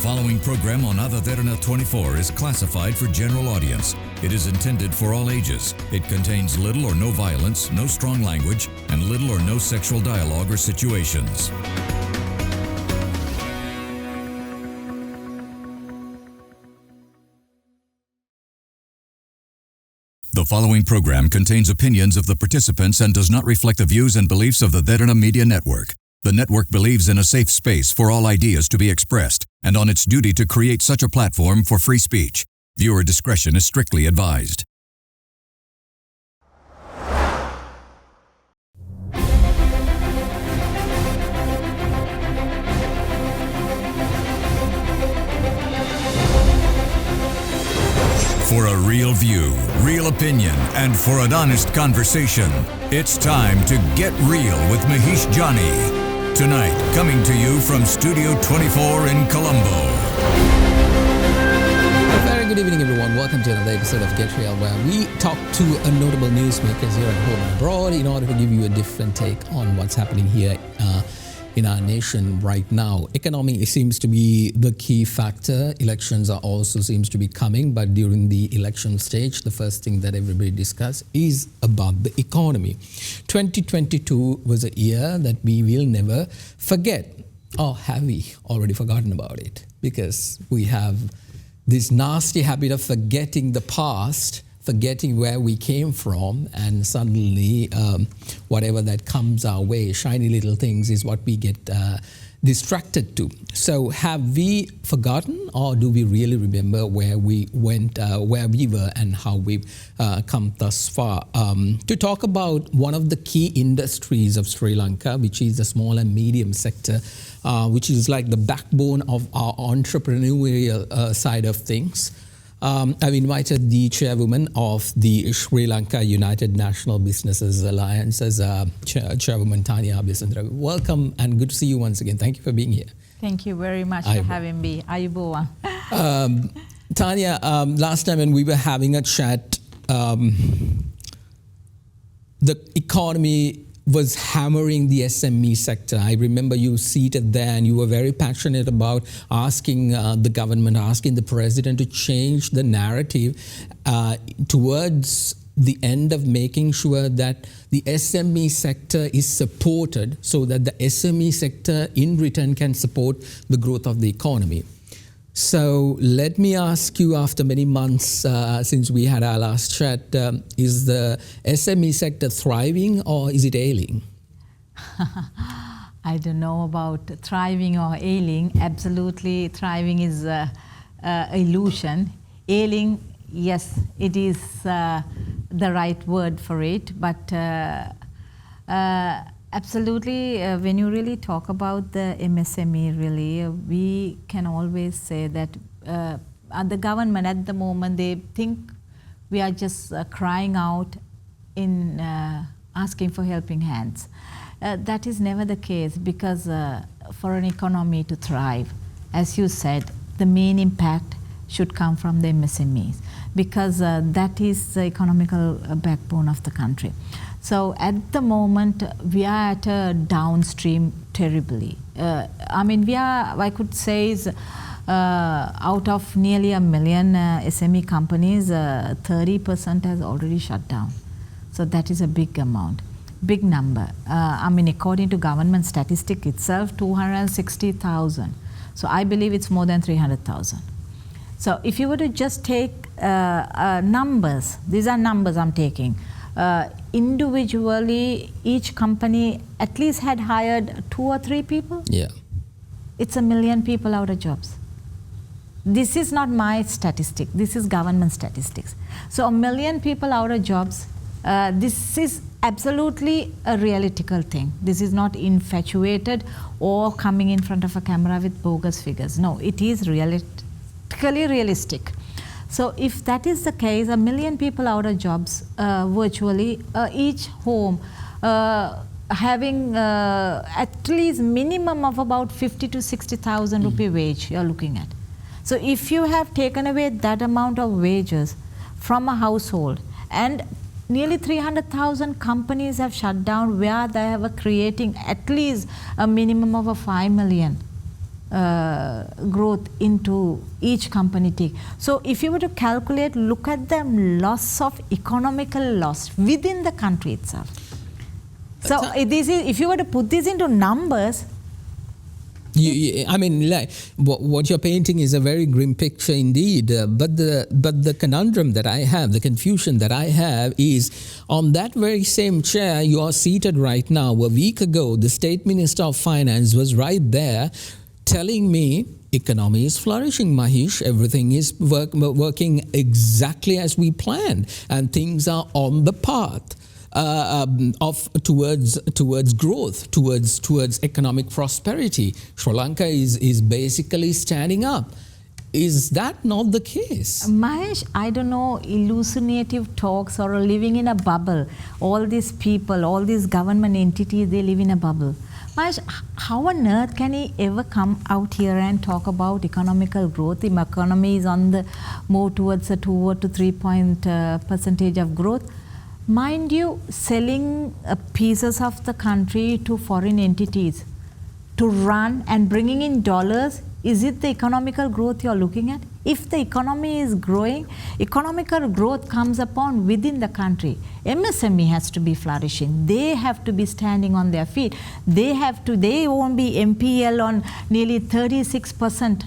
following program on Derana 24 is classified for general audience. It is intended for all ages. It contains little or no violence, no strong language, and little or no sexual dialogue or situations. The following program contains opinions of the participants and does not reflect the views and beliefs of the Derana Media Network. The network believes in a safe space for all ideas to be expressed and on its duty to create such a platform for free speech. Viewer discretion is strictly advised. For a real view, real opinion, and for an honest conversation, it's time to Get Real with Mahieash Johnney. Tonight, coming to you from Studio 24 in Colombo. A very good evening, everyone. Welcome to another episode of Get Real, where we talk to a notable newsmakers here at home and abroad in order to give you a different take on what's happening here in our nation right now. Economy seems to be the key factor. Elections are also seems to be coming, but during the election stage, the first thing that everybody discuss is about the economy. 2022 was a year that we will never forget. Or have we already forgotten about it? Because we have this nasty habit of forgetting the past, forgetting where we came from, and suddenly whatever that comes our way, shiny little things, is what we get distracted to. So have we forgotten, or do we really remember where we went, where we were, and how we've come thus far? To talk about one of the key industries of Sri Lanka, which is the small and medium sector, which is like the backbone of our entrepreneurial side of things. I've invited the chairwoman of the Sri Lanka United National Businesses Alliance as Chairwoman Tania Abeysundara. Welcome and good to see you once again. Thank you for being here. Thank you very much for having me. Ayubowan. Tania, last time when we were having a chat, the economy was hammering the SME sector. I remember you seated there and you were very passionate about asking the government, asking the president to change the narrative towards the end of making sure that the SME sector is supported so that the SME sector in return can support the growth of the economy. So let me ask you, after many months since we had our last chat, is the SME sector thriving or is it ailing? I don't know about thriving or ailing. Absolutely, thriving is illusion. Ailing, yes, it is the right word for it. But absolutely, when you really talk about the MSME, really, we can always say that the government at the moment, they think we are just crying out in asking for helping hands. That is never the case, because for an economy to thrive, as you said, the main impact should come from the MSMEs, because that is the economical backbone of the country. So at the moment, we are at a downstream terribly. I mean, we are, I could say, out of nearly 1 million SME companies, 30% has already shut down. So that is a big amount, big number. I mean, according to government statistic itself, 260,000. So I believe it's more than 300,000. So if you were to just take numbers, these are numbers I'm taking, individually, each company at least had hired 2 or 3 people. Yeah. It's 1 million people out of jobs. This is not my statistic. This is government statistics. So 1 million people out of jobs. This is absolutely a realistical thing. This is not infatuated or coming in front of a camera with bogus figures. No, it is realistically realistic. So if that is the case, 1 million people out of jobs virtually, each home having at least minimum of about 50 to 60,000 rupee wage you're looking at. So if you have taken away that amount of wages from a household, and nearly 300,000 companies have shut down where they were creating at least a minimum of 5 million growth into each company take. So if you were to calculate, look at the loss of economical loss within the country itself. So this is, if you were to put this into numbers, I mean, like, what you're painting is a very grim picture indeed. But the conundrum that I have, the confusion that I have, is on that very same chair you are seated right now. A week ago, the State Minister of Finance was right there telling me economy is flourishing, Mahieash. Everything is working exactly as we planned, and things are on the path towards growth, towards economic prosperity. Sri Lanka is basically standing up. Is that not the case? Mahieash, I don't know, hallucinative talks or living in a bubble. All these people, all these government entities, they live in a bubble. Mahieash, how on earth can he ever come out here and talk about economical growth? The economy is on the move towards a 2 to 3 percentage of growth. Mind you, selling pieces of the country to foreign entities to run and bringing in dollars, is it the economical growth you're looking at? If the economy is growing, economical growth comes upon within the country. MSME has to be flourishing. They have to be standing on their feet. They won't be MPL on nearly 36%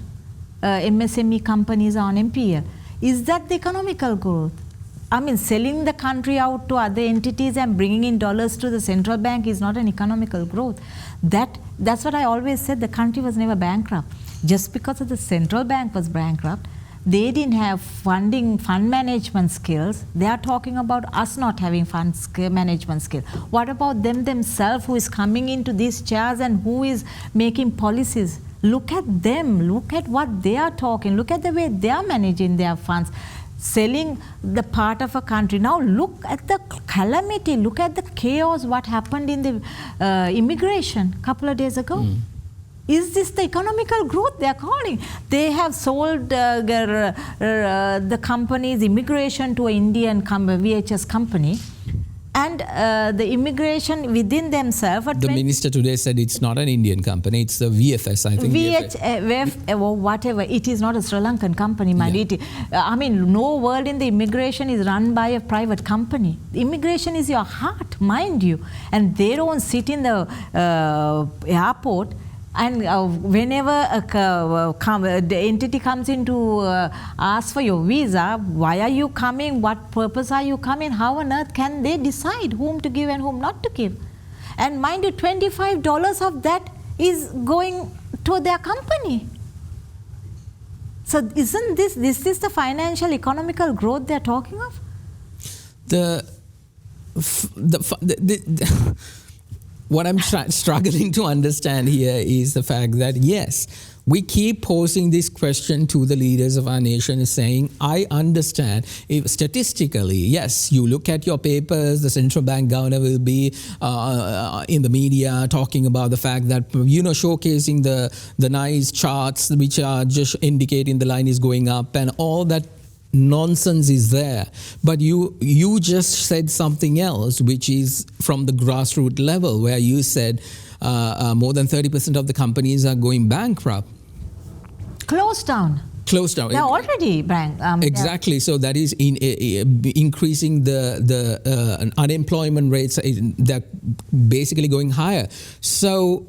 MSME companies are on MPL. Is that the economical growth? I mean, selling the country out to other entities and bringing in dollars to the central bank is not an economical growth. That's what I always said, the country was never bankrupt. Just because of the central bank was bankrupt, they didn't have fund management skills. They are talking about us not having fund management skills. What about them themselves, who is coming into these chairs and who is making policies? Look at them, look at what they are talking, look at the way they are managing their funds. Selling the part of a country. Now look at the calamity, look at the chaos, what happened in the immigration a couple of days ago. Is this the economical growth they are calling? They have sold the company's immigration to an Indian VHS company. And the immigration within themselves. The minister today said it's not an Indian company, it's the VFS, I think. Or whatever, it is not a Sri Lankan company, I mean, no world in the immigration is run by a private company. Immigration is your heart, mind you. And they don't sit in the airport and whenever the entity comes in to ask for your visa, why are you coming, what purpose are you coming, how on earth can they decide whom to give and whom not to give? And mind you, $25 of that is going to their company. So isn't this is the financial economical growth they're talking of? What I'm struggling to understand here is the fact that, yes, we keep posing this question to the leaders of our nation, saying, I understand if statistically, yes, you look at your papers, the central bank governor will be in the media talking about the fact that, showcasing the nice charts which are just indicating the line is going up and all that nonsense is there. But you just said something else, which is from the grassroots level, where you said more than 30% of the companies are going bankrupt. Closed down. They're already bankrupt. Exactly. So that is increasing the unemployment rates. They're basically going higher. So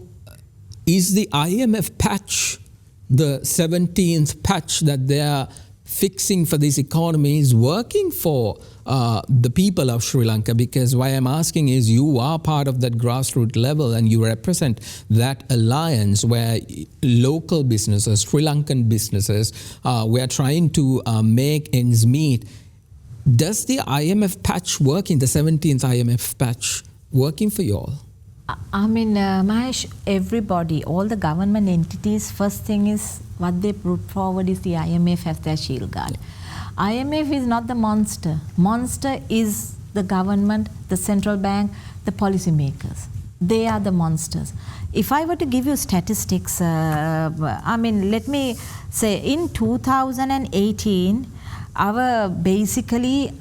is the IMF patch, the 17th patch that they are fixing for this economy, is working for the people of Sri Lanka? Because why I'm asking is, you are part of that grassroots level and you represent that alliance where local businesses, Sri Lankan businesses, we are trying to make ends meet. Does the IMF patch working, the 17th IMF patch, working for you all? I mean, Mahieash, everybody, all the government entities, first thing is what they put forward is the IMF as their shield guard. IMF is not the monster. Monster is the government, the central bank, the policymakers. They are the monsters. If I were to give you statistics, I mean, let me say in 2018, our MPL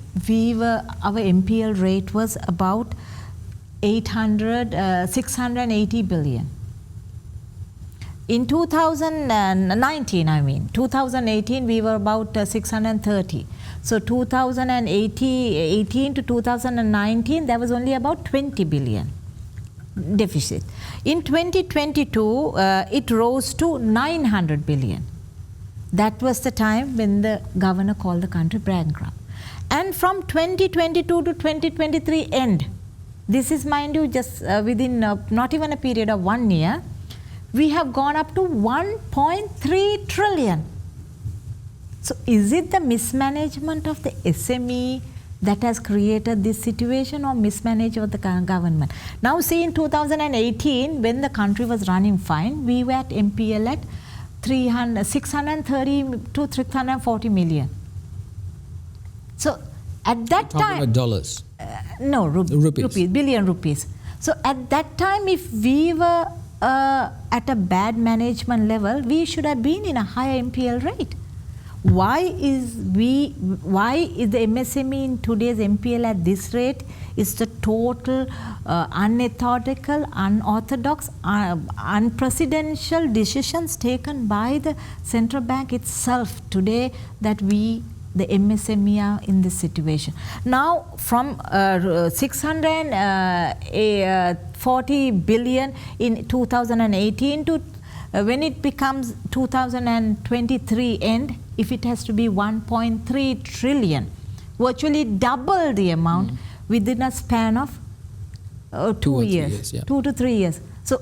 rate was about 680 billion. In 2019, 2018, we were about 630. So 2018 to 2019, there was only about 20 billion deficit. In 2022, it rose to 900 billion. That was the time when the governor called the country bankrupt. And from 2022 to 2023 end, this is, mind you, just within not even a period of 1 year, we have gone up to 1.3 trillion. So is it the mismanagement of the SME that has created this situation, or mismanagement of the government? Now see, in 2018, when the country was running fine, we were at MPL at 630 to 640 million. So at that time... Talking about dollars? No, rupees, billion rupees. So at that time, if we were at a bad management level, we should have been in a higher MPL rate. Why is the MSME in today's MPL at this rate? Is the total unethical, unorthodox, unpresidential decisions taken by the central bank itself today that the MSME are in this situation. Now from 640 billion in 2018 to when it becomes 2023 end, if it has to be 1.3 trillion, virtually double the amount within a span of 2 years, 2 to 3 years. So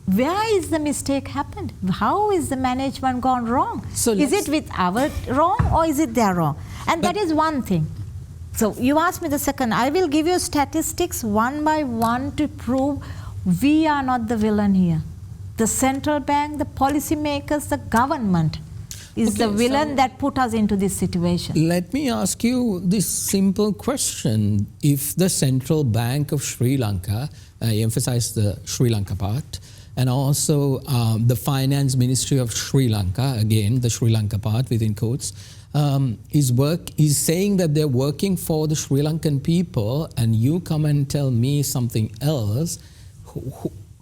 where is the mistake happened? How is the management gone wrong? So is it with our wrong, or is it their wrong? And that is one thing. So you asked me the second. I will give you statistics one by one to prove we are not the villain here. The central bank, the policymakers, the government is the villain that put us into this situation. Let me ask you this simple question. If the Central Bank of Sri Lanka, I emphasize the Sri Lanka part, and also the Finance Ministry of Sri Lanka, again the Sri Lanka part within quotes, is saying that they're working for the Sri Lankan people, and you come and tell me something else,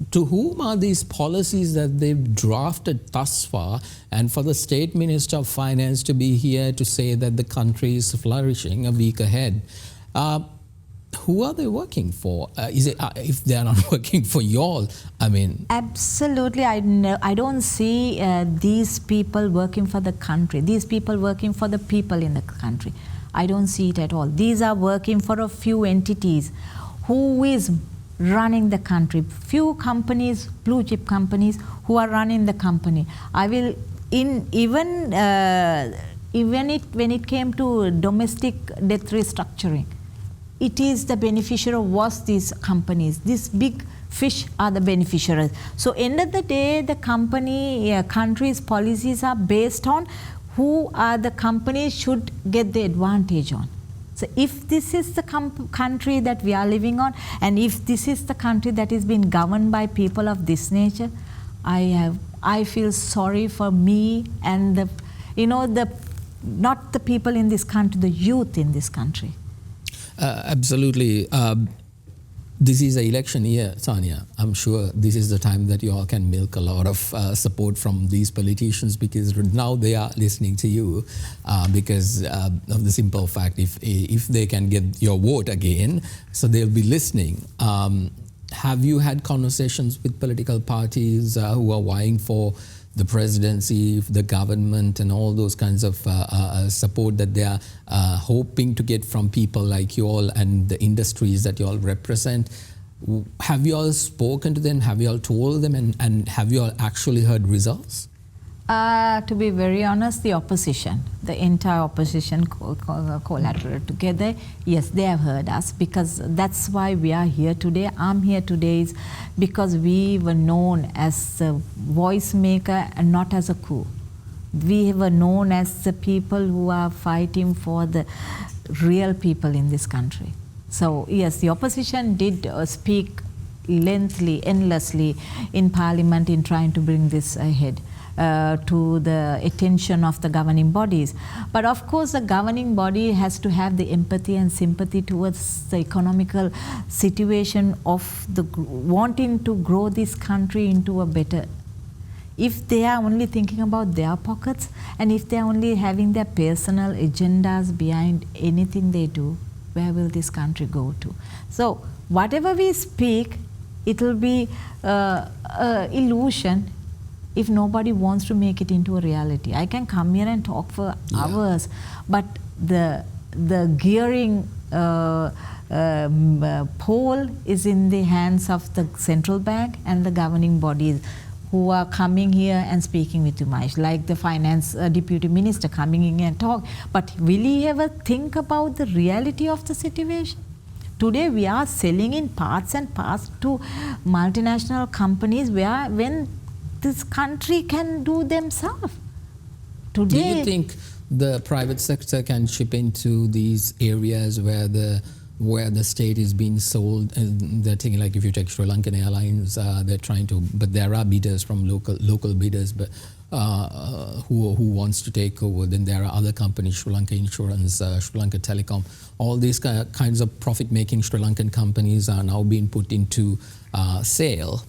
to whom are these policies that they've drafted thus far? And for the State Minister of Finance to be here to say that the country is flourishing a week ahead, who are they working for? Is it if they are not working for y'all? I mean, absolutely. I don't see these people working for the country. These people working for the people in the country. I don't see it at all. These are working for a few entities. Who is running the country? Few companies, blue chip companies, who are running the company. I will when it came to domestic debt restructuring, it is the beneficiary was these companies. These big fish are the beneficiaries. So end of the day, the country's policies are based on who are the companies should get the advantage on. So if this is the country that we are living on, and if this is the country that is being governed by people of this nature, I feel sorry for me and not the people in this country, the youth in this country. Absolutely. This is an election year, Tania. I'm sure this is the time that you all can milk a lot of support from these politicians, because now they are listening to you because of the simple fact if they can get your vote again, so they'll be listening. Have you had conversations with political parties who are vying for the presidency, the government, and all those kinds of support that they are hoping to get from people like you all and the industries that you all represent? Have you all spoken to them? Have you all told them? And have you all actually heard results? To be very honest, the opposition, the entire opposition collaborated together. Yes, they have heard us, because that's why we are here today. I'm here today is because we were known as a voice maker and not as a coup. We were known as the people who are fighting for the real people in this country. So yes, the opposition did speak lengthily, endlessly in Parliament in trying to bring this ahead. To the attention of the governing bodies. But of course, the governing body has to have the empathy and sympathy towards the economical situation of the wanting to grow this country into a better. if they are only thinking about their pockets and if they are only having their personal agendas behind anything they do, where will this country go to? So whatever we speak, it will be illusion if nobody wants to make it into a reality. I can come here and talk for hours, but the gearing pole is in the hands of the central bank and the governing bodies who are coming here and speaking with you, Mahieash, like the finance deputy minister coming in and talk. But will he ever think about the reality of the situation? Today we are selling in parts and parts to multinational companies when this country can do themselves. Today, do you think the private sector can chip into these areas where the state is being sold? And they're thinking, like if you take Sri Lankan Airlines, they're trying to, but there are bidders from local bidders, but who wants to take over. Then there are other companies, Sri Lanka Insurance, Sri Lanka Telecom. All these kinds of profit-making Sri Lankan companies are now being put into sale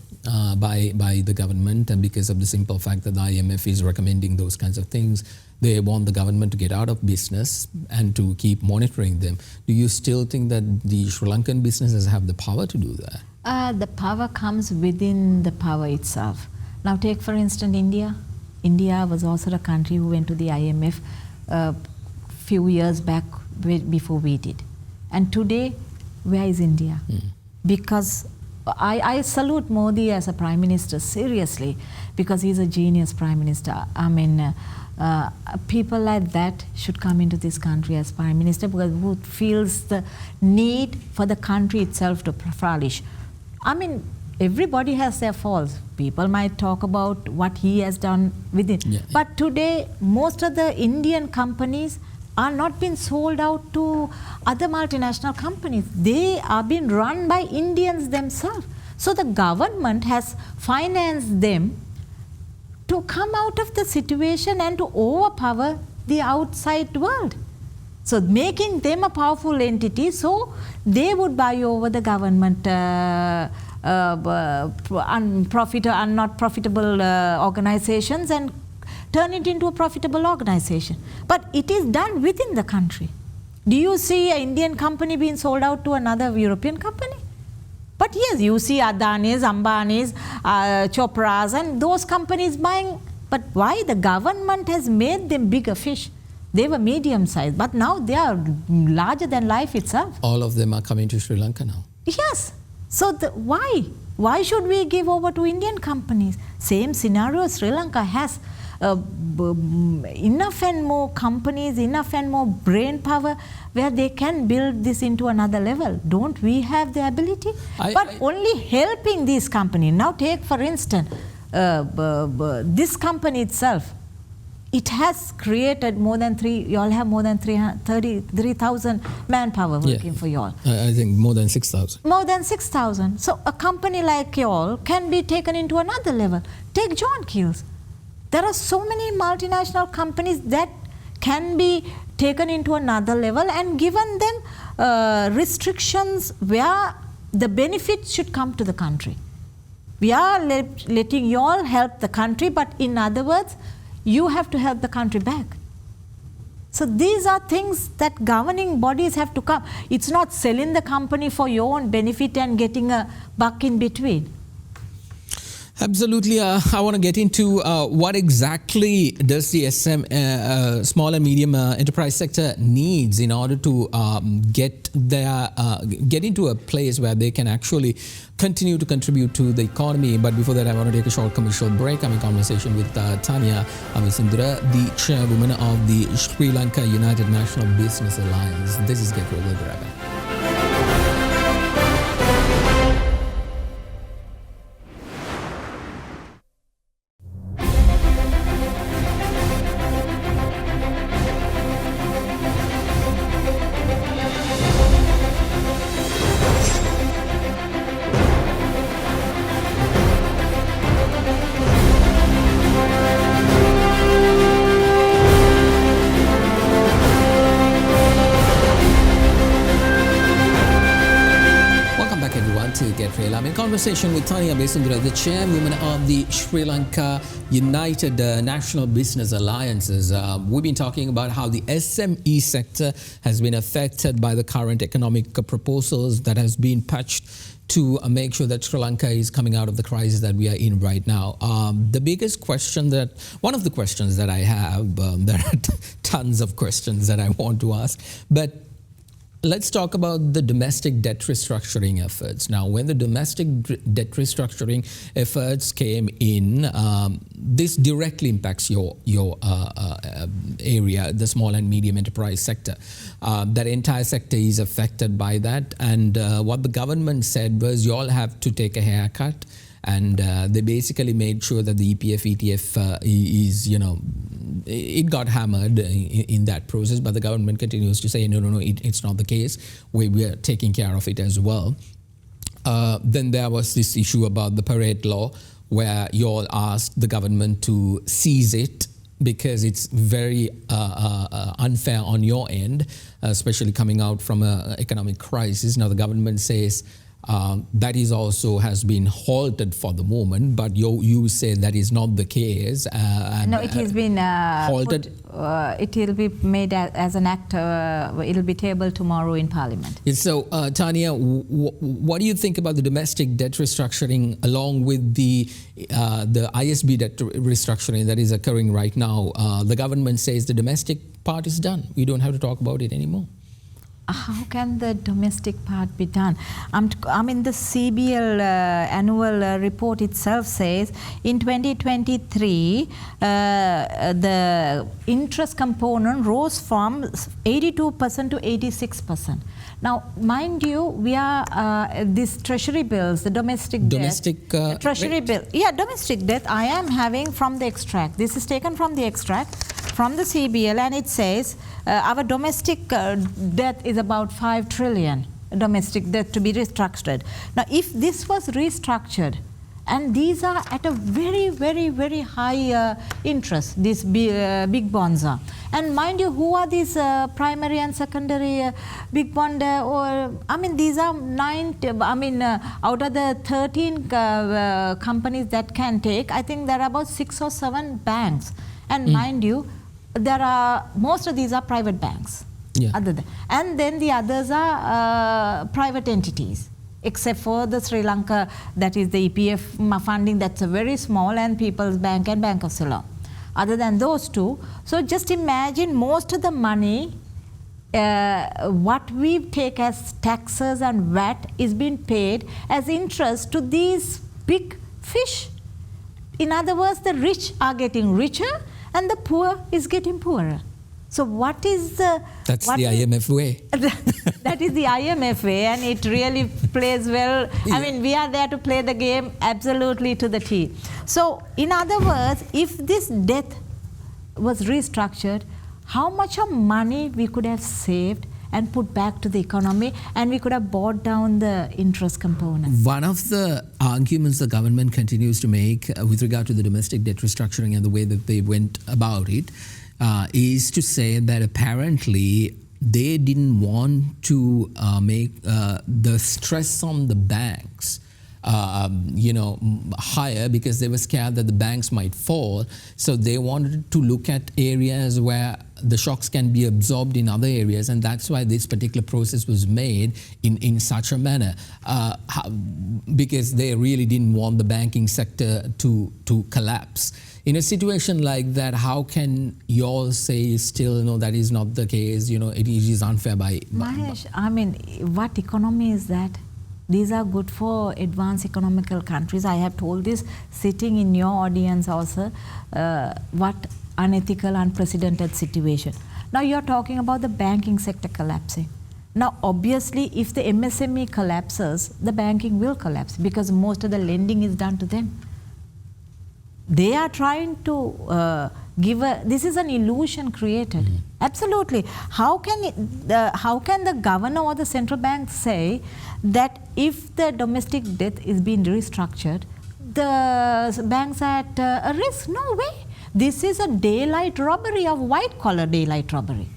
by the government, and because of the simple fact that the IMF is recommending those kinds of things, they want the government to get out of business and to keep monitoring them. Do you still think that the Sri Lankan businesses have the power to do that? The power comes within the power itself. Now take for instance India. India was also a country who went to the IMF few years back before we did. And today, where is India? Because I salute Modi as a Prime Minister, seriously, because he's a genius Prime Minister. I mean, people like that should come into this country as Prime Minister, because who feels the need for the country itself to flourish. I mean, everybody has their faults. People might talk about what he has done with it. Yeah. But today, most of the Indian companies are not being sold out to other multinational companies. They are being run by Indians themselves. So the government has financed them to come out of the situation and to overpower the outside world. So making them a powerful entity, so they would buy over the government not profitable organizations and turn it into a profitable organization. But it is done within the country. Do you see an Indian company being sold out to another European company? But yes, you see Adanis, Ambanis, Chopras and those companies buying. But why? The government has made them bigger fish. They were medium sized, but now they are larger than life itself. All of them are coming to Sri Lanka now. Yes. So why? Why should we give over to Indian companies? Same scenario Sri Lanka has. Enough and more companies, enough and more brain power where they can build this into another level. Don't we have the ability? But only helping these companies. Now take for instance, this company itself, it has created more than you all have more than 33,000 manpower working for you all. I think more than 6,000. More than 6,000. So a company like you all can be taken into another level. Take John Keel's. There are so many multinational companies that can be taken into another level and given them restrictions where the benefits should come to the country. We are letting you all help the country, but in other words, you have to help the country back. So these are things that governing bodies have to come. It's not selling the company for your own benefit and getting a buck in between. Absolutely. I want to get into what exactly does the small and medium enterprise sector needs in order to get into a place where they can actually continue to contribute to the economy. But before that, I want to take a short commercial break. I'm in conversation with Tania Abeysundara, the chairwoman of the Sri Lanka United National Business Alliance. This is Get Real with Derana. conversation with Tania Abeysundara, the chairwoman of the Sri Lanka United National Business Alliances. We've been talking about how the SME sector has been affected by the current economic proposals that has been patched to make sure that Sri Lanka is coming out of the crisis that we are in right now. The biggest question one of the questions that I have, there are tons of questions that I want to ask, but let's talk about the domestic debt restructuring efforts. Now, when the domestic debt restructuring efforts came in, this directly impacts your area, the small and medium enterprise sector. That entire sector is affected by that. And what the government said was, you all have to take a haircut. And they basically made sure that the EPF, ETF is, it got hammered in that process, but the government continues to say, no, it's not the case. We are taking care of it as well. Then there was this issue about the parade law, where you all asked the government to seize it because it's very unfair on your end, especially coming out from an economic crisis. Now the government says, that is also has been halted for the moment, but you say that is not the case. No, it has been halted. It will be made as an act. It will be tabled tomorrow in Parliament. So, Tania, what do you think about the domestic debt restructuring along with the ISB debt restructuring that is occurring right now? The government says the domestic part is done. We don't have to talk about it anymore. How can the domestic part be done? I mean, the CBL annual report itself says in 2023, the interest component rose from 82% to 86%. Now, mind you, we are these treasury bills, the domestic debt, treasury bill. Yeah, domestic debt. I am having from the extract. This is taken from the extract from the CBL, and it says our domestic debt is about 5 trillion. Domestic debt to be restructured. Now, if this was restructured, and these are at a very, very, very high interest, these big bonds are. And mind you, who are these primary and secondary big bond? These are 9, out of the 13 companies that can take, I think there are about 6 or 7 banks. And mind you, most of these are private banks. Yeah. And then the others are private entities, except for the Sri Lanka, that is the EPF funding, that's a very small, and People's Bank and Bank of Ceylon. Other than those two, so just imagine most of the money, what we take as taxes and VAT is being paid as interest to these big fish. In other words, the rich are getting richer and the poor is getting poorer. So what is the... That's the IMF way. That is the IMF way, and it really plays well. Yeah. I mean, we are there to play the game absolutely to the T. So, in other words, if this debt was restructured, how much of money we could have saved and put back to the economy, and we could have brought down the interest component. One of the arguments the government continues to make with regard to the domestic debt restructuring and the way that they went about it is to say that apparently they didn't want to make the stress on the banks higher, because they were scared that the banks might fall. So they wanted to look at areas where the shocks can be absorbed in other areas, and that's why this particular process was made in such a manner, because they really didn't want the banking sector to collapse. In a situation like that, how can you all say still, no, that is not the case, it is unfair by... Mahieash, I mean, what economy is that? These are good for advanced economical countries. I have told this sitting in your audience also, what unethical, unprecedented situation. Now you're talking about the banking sector collapsing. Now obviously if the MSME collapses, the banking will collapse because most of the lending is done to them. They are trying to this is an illusion created. Mm-hmm. Absolutely. How can the governor or the central bank say that if the domestic debt is being restructured, the banks are at a risk? No way. This is a daylight robbery, of white collar daylight robbery.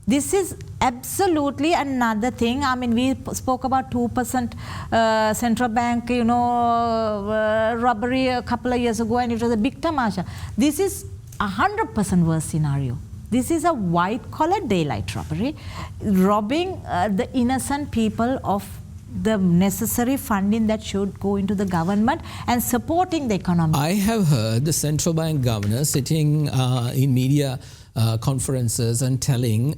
This is absolutely another thing. I mean, we spoke about 2% central bank, robbery a couple of years ago, and it was a big tamasha. This is 100% worse scenario. This is a white-collar daylight robbery, robbing the innocent people of the necessary funding that should go into the government and supporting the economy. I have heard the central bank governor sitting in media conferences and telling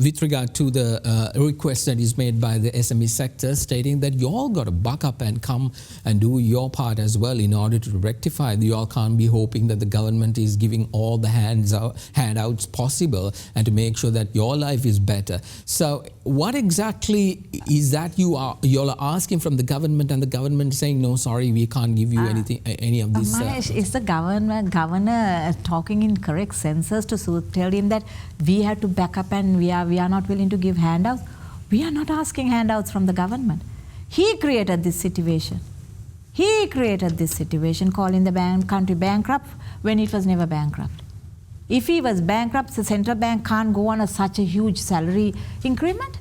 with regard to the request that is made by the SME sector, stating that you all got to buck up and come and do your part as well in order to rectify. You all can't be hoping that the government is giving all the handouts possible and to make sure that your life is better. So what exactly is that you all are asking from the government, and the government saying, no, sorry, we can't give you anything, any of this? Mahieash, is the governor talking in correct senses to tell him that we have to back up and we are not willing to give handouts? We are not asking handouts from the government. He created this situation. He created this situation, calling the country bankrupt when it was never bankrupt. If he was bankrupt, the central bank can't go on such a huge salary increment.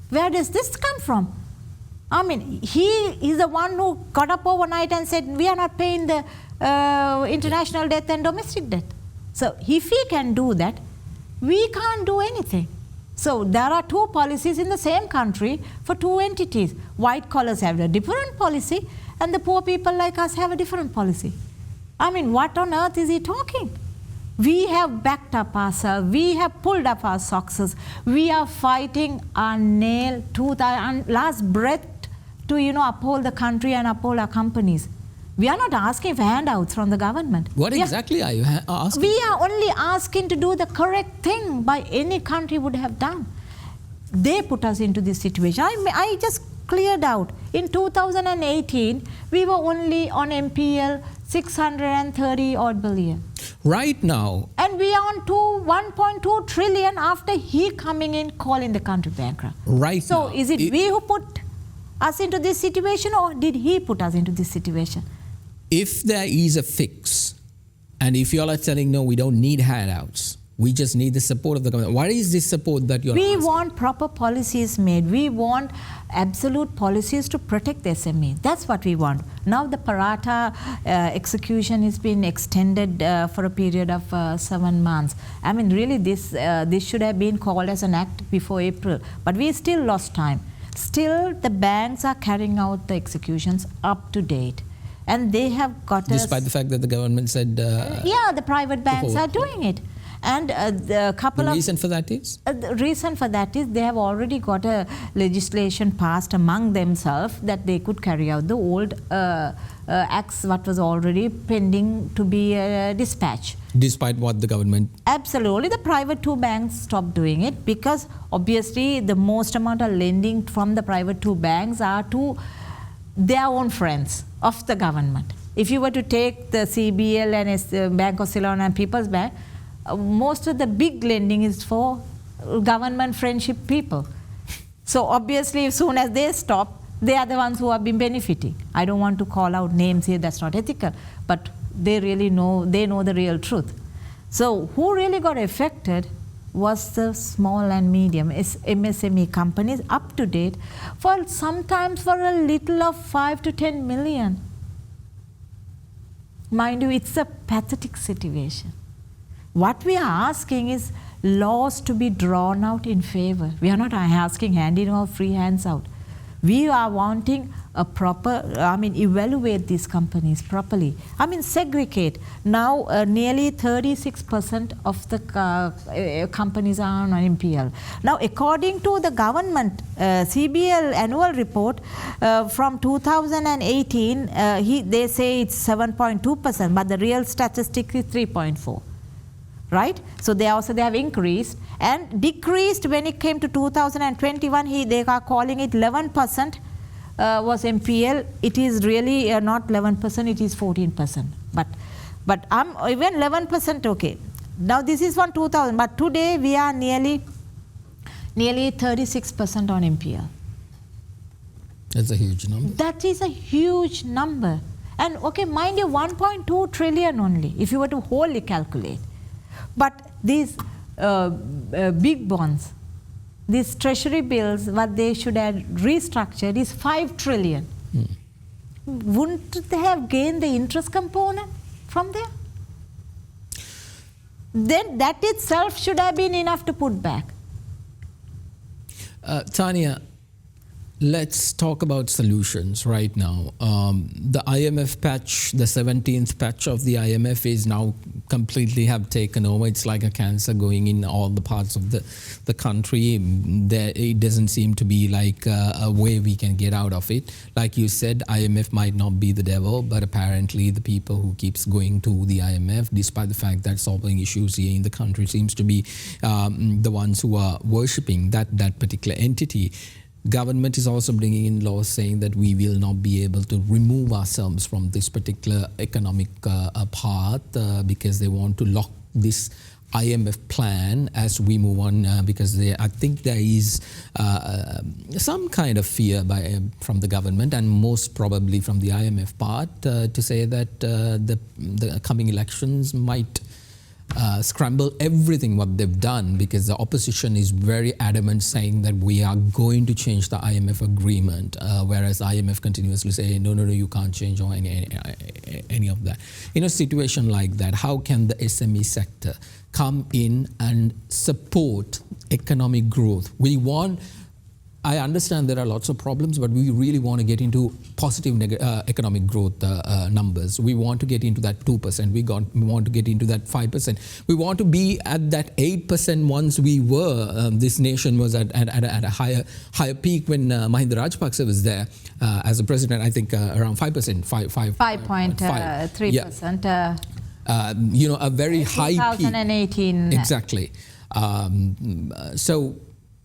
Where does this come from? I mean, he is the one who got up overnight and said, we are not paying the international debt and domestic debt. So if he can do that, we can't do anything. So there are two policies in the same country for two entities. White collars have a different policy and the poor people like us have a different policy. I mean, what on earth is he talking? We have backed up ourselves. We have pulled up our socks. We are fighting our nail, tooth, our last breath to, uphold the country and uphold our companies. We are not asking for handouts from the government. What exactly are you asking? We are only asking to do the correct thing by any country would have done. They put us into this situation. I just cleared out. In 2018, we were only on MPL 630 odd billion. Right now. And we are on 1.2 trillion after he coming in calling the country bankrupt. Right so now. Is it we who put us into this situation, or did he put us into this situation? If there is a fix, and if you all are telling, no, we don't need handouts, we just need the support of the government. What is this support that you're asking? We want proper policies made. We want absolute policies to protect the SME. That's what we want. Now the parata execution has been extended for a period of 7 months. I mean, really, this should have been called as an act before April. But we still lost time. Still, the banks are carrying out the executions up to date. And they have got despite the fact that the government said... yeah, the private banks are doing it. And the reason for that is? The reason for that is they have already got a legislation passed among themselves that they could carry out the old acts what was already pending to be dispatched. Despite what the government... Absolutely. The private two banks stopped doing it because obviously the most amount of lending from the private two banks are to their own friends of the government. If you were to take the CBL and Bank of Ceylon and People's Bank, most of the big lending is for government friendship people. So obviously, as soon as they stop, they are the ones who have been benefiting. I don't want to call out names here, that's not ethical, but they really know, they know the real truth. So who really got affected was the small and medium MSME companies up to date for sometimes for a little of 5 to 10 million. Mind you, it's a pathetic situation. What we are asking is laws to be drawn out in favor. We are not asking handing our free hands out. We are wanting a proper, evaluate these companies properly. Segregate. Now, nearly 36% of the companies are on MPL. Now, according to the government CBL annual report from 2018, they say it's 7.2%, but the real statistic is 3.4%. Right? So they have increased and decreased when it came to 2021. They are calling it 11% was MPL. It is really not 11%, it is 14%. But even 11%, okay. Now this is from 2000, but today we are nearly 36% on MPL. That's a huge number. That is a huge number. And okay, mind you, 1.2 trillion only, if you were to wholly calculate. But these big bonds, these treasury bills, what they should have restructured is 5 trillion. Wouldn't they have gained the interest component from there? Then that itself should have been enough to put back. Tania, let's talk about solutions right now. The IMF patch, the 17th patch of the IMF is now completely have taken over. It's like a cancer going in all the parts of the country. It doesn't seem to be like a way we can get out of it. Like you said, IMF might not be the devil, but apparently the people who keeps going to the IMF, despite the fact that solving issues here in the country seems to be the ones who are worshipping that particular entity. Government is also bringing in laws saying that we will not be able to remove ourselves from this particular economic path because they want to lock this IMF plan as we move on because I think there is some kind of fear from the government and most probably from the IMF part to say that the coming elections might scramble everything what they've done, because the opposition is very adamant saying that we are going to change the IMF agreement, whereas IMF continuously say no, you can't change or any of that. In a situation like that, how can the SME sector come in and support economic growth? I understand there are lots of problems, but we really want to get into positive economic growth numbers. We want to get into that 2%. We want to get into that 5%. We want to be at that 8% once we were. This nation was at a higher peak when Mahieash Rajapaksa was there as a president. I think around 5%, 5.3%. A very high peak. 2018. Exactly. So.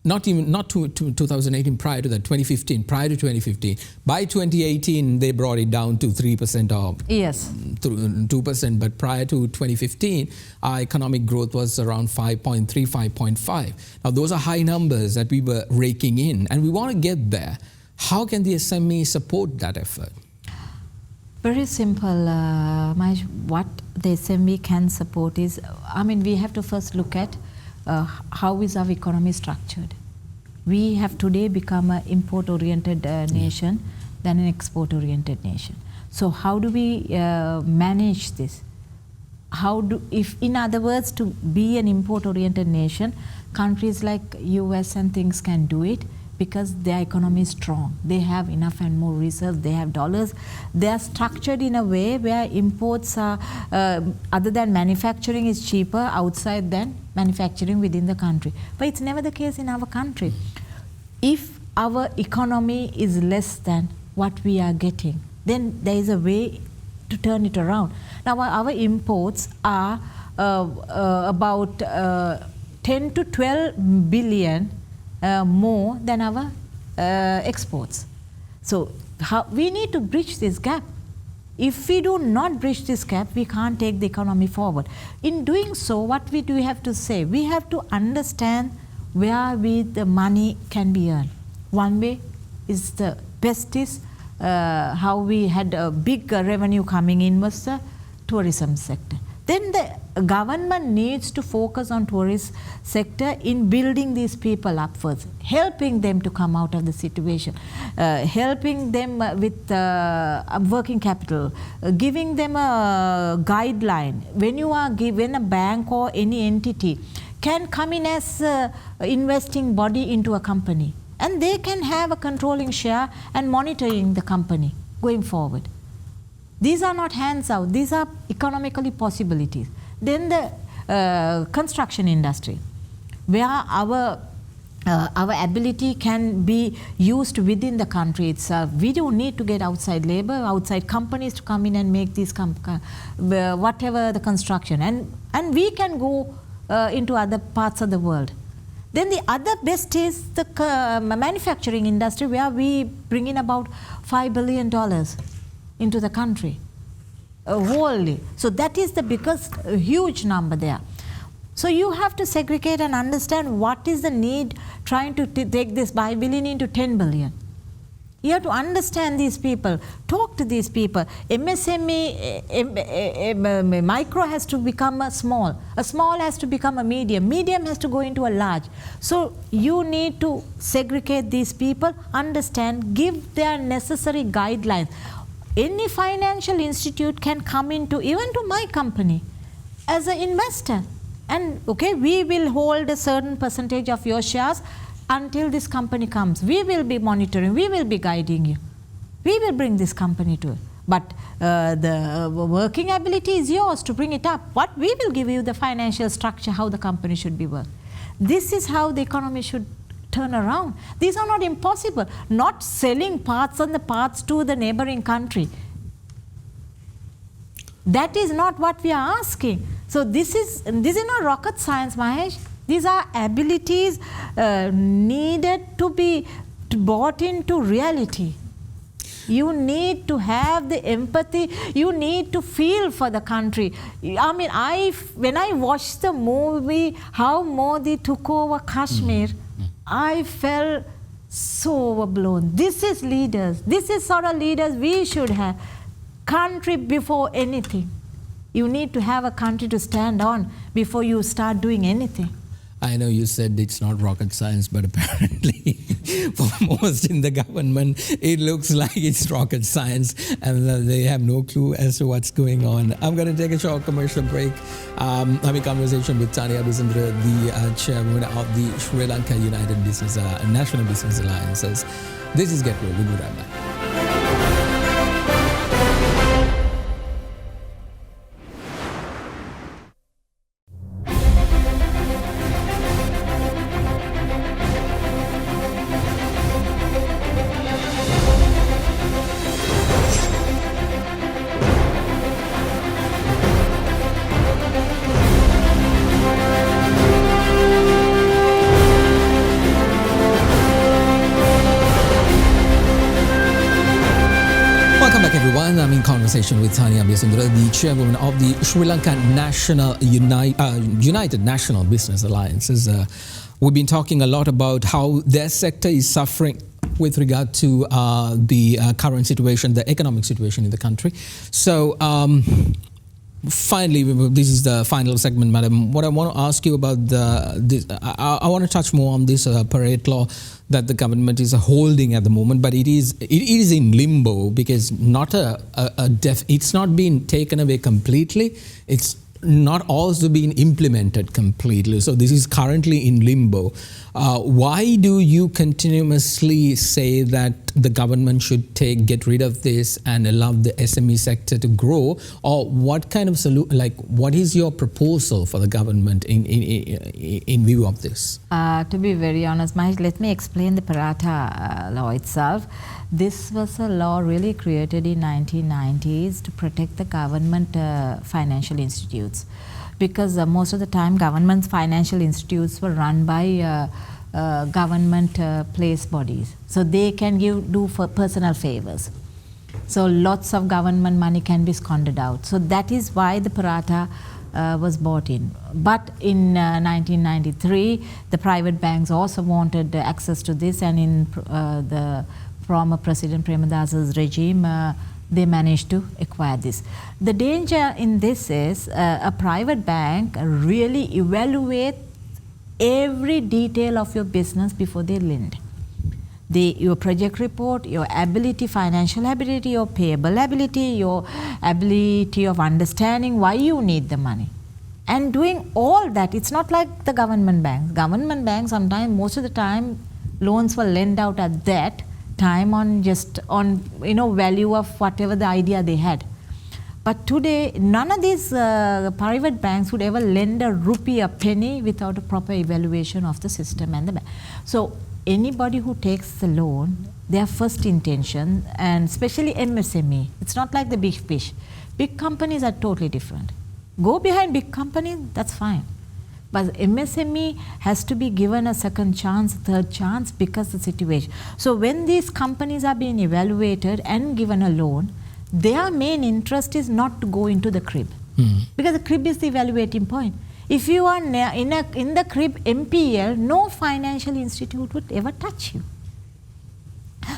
Not to 2018, prior to that, 2015, prior to 2015. By 2018, they brought it down to 3% or 2%. But prior to 2015, our economic growth was around 5.3, 5.5. Now, those are high numbers that we were raking in, and we want to get there. How can the SME support that effort? Very simple, Mahieash. What the SME can support is, we have to first look at how is our economy structured. We have today become an import-oriented nation than an export-oriented nation. So how do we manage this? In other words, to be an import-oriented nation, countries like US and things can do it because their economy is strong. They have enough and more reserves, they have dollars. They are structured in a way where imports are, other than manufacturing, is cheaper outside than manufacturing within the country. But it's never the case in our country. If our economy is less than what we are getting, then there is a way to turn it around. Now our imports are about 10 to 12 billion more than our exports. So we need to bridge this gap. If we do not bridge this gap, we can't take the economy forward. In doing so, what do we have to say? We have to understand where the money can be earned. One way is the best is how we had a big revenue coming in was the tourism sector. Then the government needs to focus on tourist sector in building these people up first, helping them to come out of the situation, helping them with working capital, giving them a guideline. When a bank or any entity can come in as investing body into a company, and they can have a controlling share and monitoring the company going forward. These are not hands out, these are economically possibilities. Then the construction industry, where our ability can be used within the country itself. We don't need to get outside labor, outside companies to come in and make these whatever the construction. And we can go into other parts of the world. Then the other best is the manufacturing industry, where we bring in about $5 billion into the country wholly. So that is the biggest, huge number there. So you have to segregate and understand what is the need trying to take this $5 billion into 10 billion. You have to understand these people, talk to these people. MSME, micro has to become a small has to become a medium has to go into a large. So you need to segregate these people, understand, give their necessary guidelines. Any financial institute can come into, even to my company, as an investor. And okay, we will hold a certain percentage of your shares until this company comes. We will be monitoring, we will be guiding you. We will bring this company to it. But the working ability is yours to bring it up. What we will give you the financial structure, how the company should be worked. This is how the economy should turn around. These are not impossible. Not selling parts on the parts to the neighboring country. That is not what we are asking. So this is not rocket science, Mahieash. These are abilities needed to be brought into reality. You need to have the empathy. You need to feel for the country. I mean, when I watched the movie, how Modi took over Kashmir, I felt so overblown. This is leaders. This is sort of leaders we should have. Country before anything. You need to have a country to stand on before you start doing anything. I know you said it's not rocket science, but apparently for most in the government, it looks like it's rocket science and they have no clue as to what's going on. I'm going to take a short commercial break. Having a conversation with Tania Abeysundara, the chairwoman of the Sri Lanka United Business National Business Alliances. This is Get Real. We'll be right back. I'm in conversation with Tania Abeysundara, the chairwoman of the Sri Lanka United National Business Alliances. We've been talking a lot about how their sector is suffering with regard to the current situation, the economic situation in the country. So finally, this is the final segment, madam. What I want to ask you about I want to touch more on this parade law that the government is holding at the moment, but it is in limbo because it's not being taken away completely. It's not also being implemented completely. So this is currently in limbo. Why do you continuously say that the government should get rid of this and allow the SME sector to grow? Or what kind of what is your proposal for the government in view of this? To be very honest, Mahieash, let me explain the parata law itself. This was a law really created in 1990s to protect the government financial institutes, because most of the time government financial institutes were run by government place bodies, so they can do for personal favors. So lots of government money can be squandered out. So that is why the parata was brought in. But in 1993, the private banks also wanted access to this, and in the former President Premadasa's regime, they managed to acquire this. The danger in this is a private bank really evaluate every detail of your business before they lend. Your project report, your ability, financial ability, your payable ability, your ability of understanding why you need the money. And doing all that, it's not like the government banks. Government banks, sometimes, most of the time, loans were lent out at that time on value of whatever the idea they had. But today, none of these private banks would ever lend a rupee, a penny, without a proper evaluation of the system and the bank. So anybody who takes the loan, their first intention, and especially MSME, it's not like the big fish. Big companies are totally different. Go behind big companies, that's fine. But MSME has to be given a second chance, third chance, because of the situation. So when these companies are being evaluated and given a loan, their main interest is not to go into the crib, because the crib is the evaluating point. If you are in the crib MPL, no financial institute would ever touch you.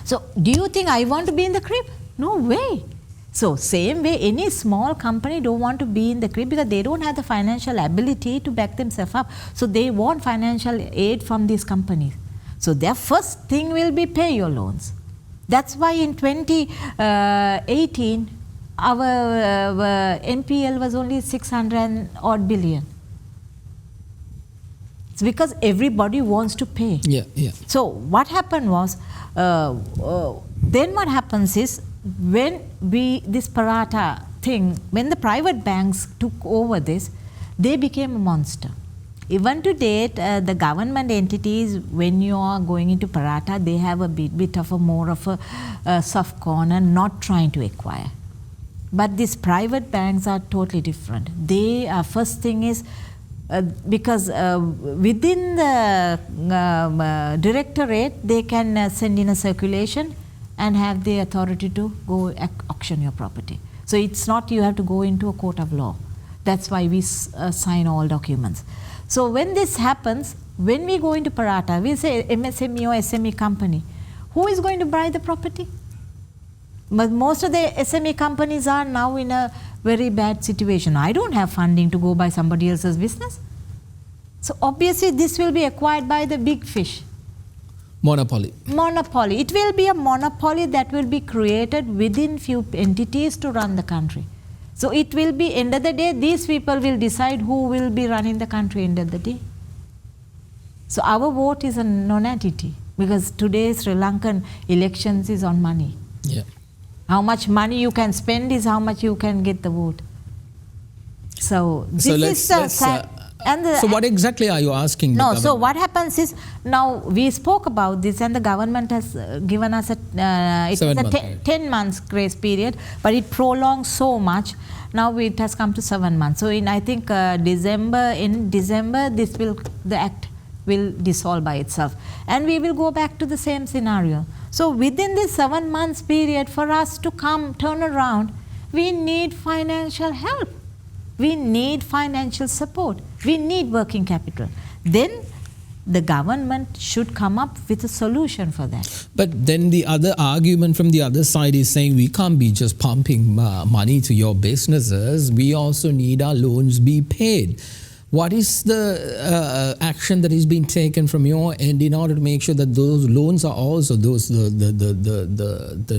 So do you think I want to be in the crib? No way. So same way, any small company don't want to be in the crib because they don't have the financial ability to back themselves up. So they want financial aid from these companies. So their first thing will be pay your loans. That's why in 2018, our NPL was only 600 odd billion. It's because everybody wants to pay. Yeah. So what happened was, then what happens is, when this parata thing, when the private banks took over this, they became a monster. Even to date, the government entities, when you are going into parata, they have a bit of a more of a soft corner, not trying to acquire. But these private banks are totally different. They first thing is, because within the directorate, they can send in a circulation and have the authority to go auction your property. So it's not you have to go into a court of law. That's why we sign all documents. So when this happens, when we go into parata, we say MSME or SME company, who is going to buy the property? But most of the SME companies are now in a very bad situation. I don't have funding to go buy somebody else's business. So obviously this will be acquired by the big fish. Monopoly. It will be a monopoly that will be created within few entities to run the country. So it will be, end of the day, these people will decide who will be running the country end of the day. So our vote is a non-entity because today's Sri Lankan elections is on money. Yeah. How much money you can spend is how much you can get the vote. So this is so what exactly are you asking? No, so what happens is, now we spoke about this and the government has given us a 10 months grace period, but it prolonged so much. Now it has come to 7 months. So in, I think, in December, the act will dissolve by itself. And we will go back to the same scenario. So within this 7 months period, for us to turn around, we need financial help. We need financial support. We need working capital. Then the government should come up with a solution for that. But then the other argument from the other side is saying we can't be just pumping money to your businesses. We also need our loans be paid. What is the action that is being taken from your end in order to make sure that those loans are also, the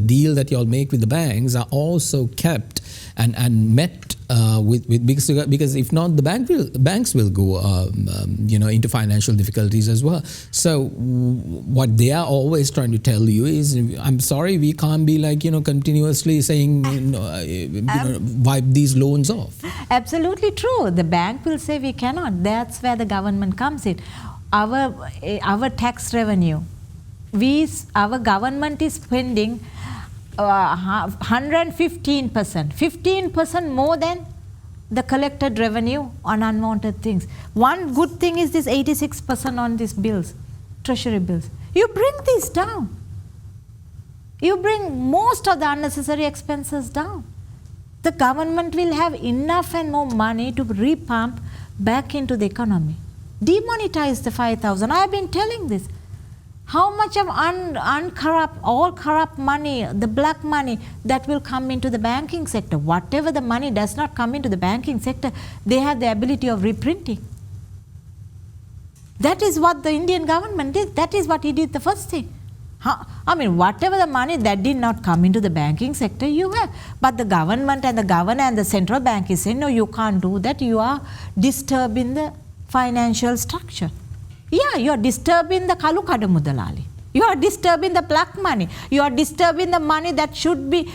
deal that you all make with the banks are also kept and met because if not, the banks will go into financial difficulties as well. So what they are always trying to tell you is, I'm sorry, we can't be continuously saying wipe these loans off. Absolutely true. The bank will say we cannot. That's where the government comes in. Our tax revenue, our government is spending 115%, 15% more than the collected revenue on unwanted things. One good thing is this 86% on these bills, treasury bills. You bring these down. You bring most of the unnecessary expenses down. The government will have enough and more money to repump back into the economy. Demonetize the 5,000. I have been telling this. How much of all corrupt money, the black money that will come into the banking sector? Whatever the money does not come into the banking sector, they have the ability of reprinting. That is what the Indian government did. That is what he did the first thing. Whatever the money that did not come into the banking sector, you have. But the government and the governor and the central bank is saying, no, you can't do that. You are disturbing the financial structure. Yeah, you are disturbing the kalu kada mudalali. You are disturbing the black money. You are disturbing the money that should be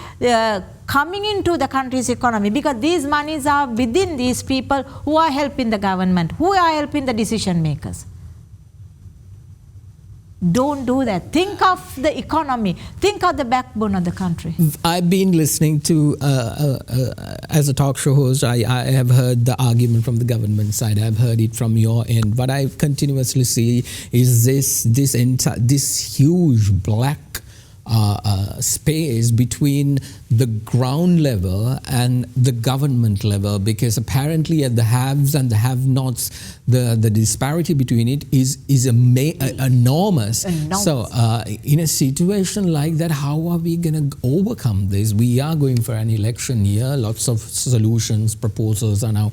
coming into the country's economy, because these monies are within these people who are helping the government, who are helping the decision makers. Don't do that. Think of the economy. Think of the backbone of the country. I've been listening to, as a talk show host, I have heard the argument from the government side. I've heard it from your end. What I continuously see is this huge black space between the ground level and the government level, because apparently at the haves and the have-nots, the disparity between it is enormous. So in a situation like that, how are we going to overcome this? We are going for an election year. Lots of solutions, proposals are now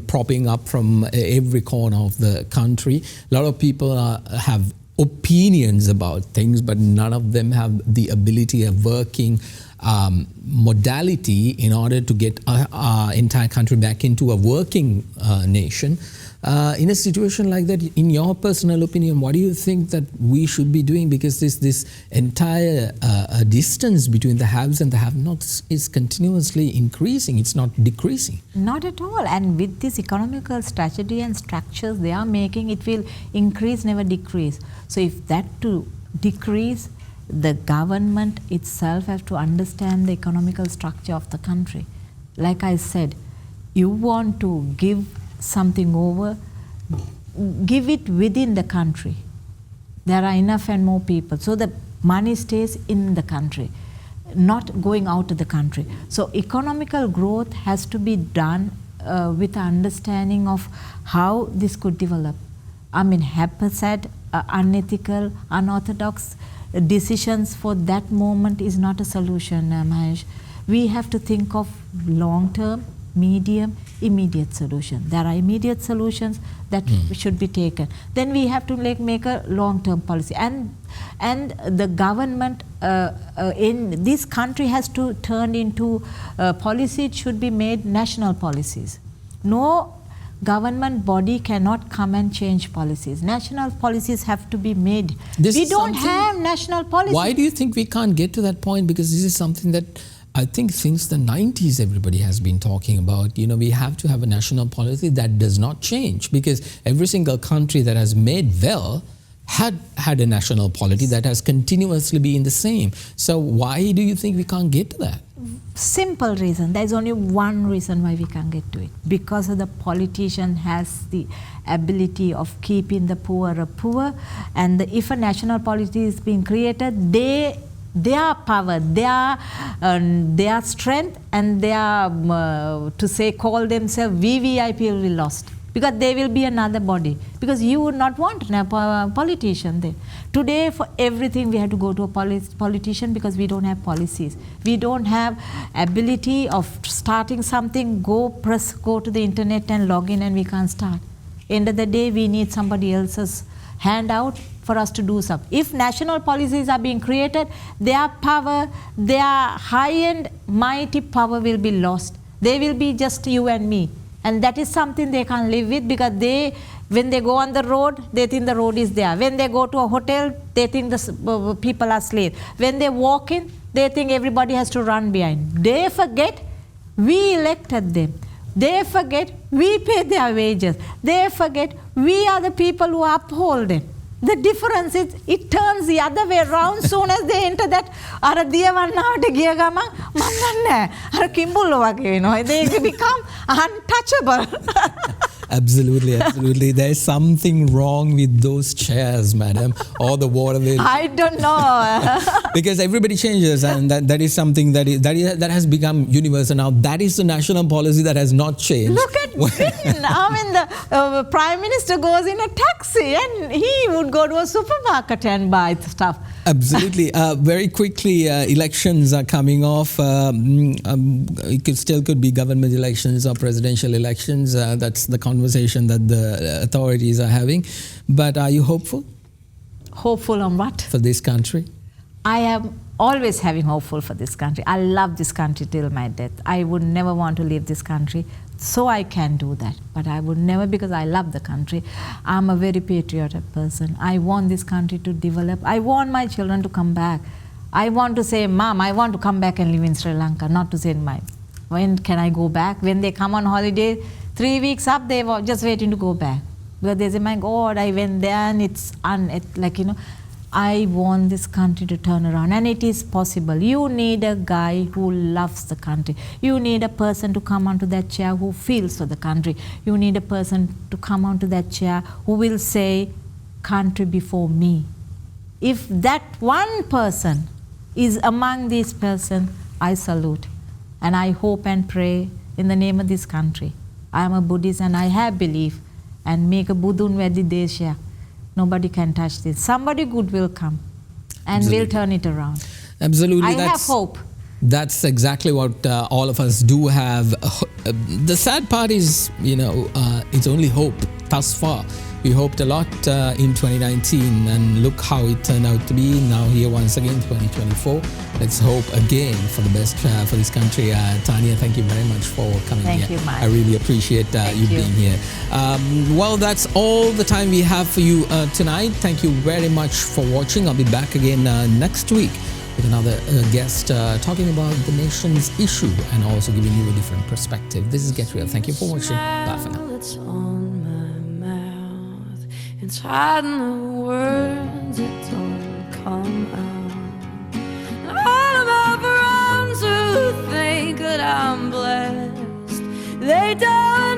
propping up from every corner of the country. A lot of people have opinions about things, but none of them have the ability of working modality in order to get our entire country back into a working nation. In a situation like that, in your personal opinion, what do you think that we should be doing? Because this entire distance between the haves and the have-nots is continuously increasing. It's not decreasing. Not at all. And with this economical strategy and structures they are making, it will increase, never decrease. So if that to decrease, the government itself has to understand the economical structure of the country. Like I said, you want to give something over, give it within the country. There are enough and more people. So the money stays in the country, not going out of the country. So economical growth has to be done with an understanding of how this could develop. I mean, haphazard, unethical, unorthodox decisions for that moment is not a solution, Mahieash. We have to think of long-term, medium, immediate solution. There are immediate solutions that should be taken. Then we have to make a long-term policy. And the government in this country has to turn into policy. It should be made national policies. No government body cannot come and change policies. National policies have to be made. We don't have national policies. Why do you think we can't get to that point? Because this is something that I think since the 90s everybody has been talking about. We have to have a national policy that does not change, because every single country that has made well had a national policy that has continuously been the same. So why do you think we can't get to that? Simple reason. There is only one reason why we can't get to it. Because of the politician has the ability of keeping the poor poor, and if a national policy is being created, their power, their strength, and their call themselves VVIP will be lost, because there will be another body. Because you would not want a politician there. Today, for everything we have to go to a politician, because we don't have policies. We don't have ability of starting something, go to the internet and log in, and we can't start. End of the day, we need somebody else's handout for us to do something. If national policies are being created, their power, their high-end mighty power will be lost. They will be just you and me. And that is something they can't live with, because when they go on the road, they think the road is there. When they go to a hotel, they think the people are slaves. When they walk in, they think everybody has to run behind. They forget we elected them. They forget we pay their wages. They forget we are the people who uphold them. The difference is, it turns the other way around soon as they enter that අර දියවන්නාවට ගිය ගමන් මන් දන්නේ අර කිඹුල්ල වගේ වෙනවා. They become untouchable. Absolutely. There is something wrong with those chairs, madam, or the water will. I don't know. Because everybody changes, and that is something that has become universal now. That is the national policy that has not changed. Look at Britain. I mean, the Prime Minister goes in a taxi, and he would go to a supermarket and buy stuff. Absolutely. Very quickly, elections are coming off. It still could be government elections or presidential elections. That's the conversation that the authorities are having. But are you hopeful? Hopeful on what? For this country? I am always having hopeful for this country. I love this country till my death. I would never want to leave this country. So I can do that, but I would never, because I love the country. I'm a very patriotic person. I want this country to develop. I want my children to come back. I want to say, Mom, I want to come back and live in Sri Lanka, not to say, when can I go back? When they come on holiday, 3 weeks up, they were just waiting to go back. Because they say, my God, I went there and it's I want this country to turn around, and it is possible. You need a guy who loves the country. You need a person to come onto that chair who feels for the country. You need a person to come onto that chair who will say, country before me. If that one person is among these persons, I salute. And I hope and pray in the name of this country. I am a Buddhist and I have belief. And make a Budun Vedi Desha. Nobody can touch this. Somebody good will come and will turn it around. Absolutely. I have hope. That's exactly what all of us do have. The sad part is, it's only hope thus far. We hoped a lot in 2019 and look how it turned out to be. Now here once again, 2024. Let's hope again for the best for this country. Tania, thank you very much for coming here. Thank you, Mike. I really appreciate you being here. Well, that's all the time we have for you tonight. Thank you very much for watching. I'll be back again next week with another guest talking about the nation's issue and also giving you a different perspective. This is Get Real. Thank you for watching. Bye for now. It's hiding the words that don't come out. And all of my friends who think that I'm blessed, they don't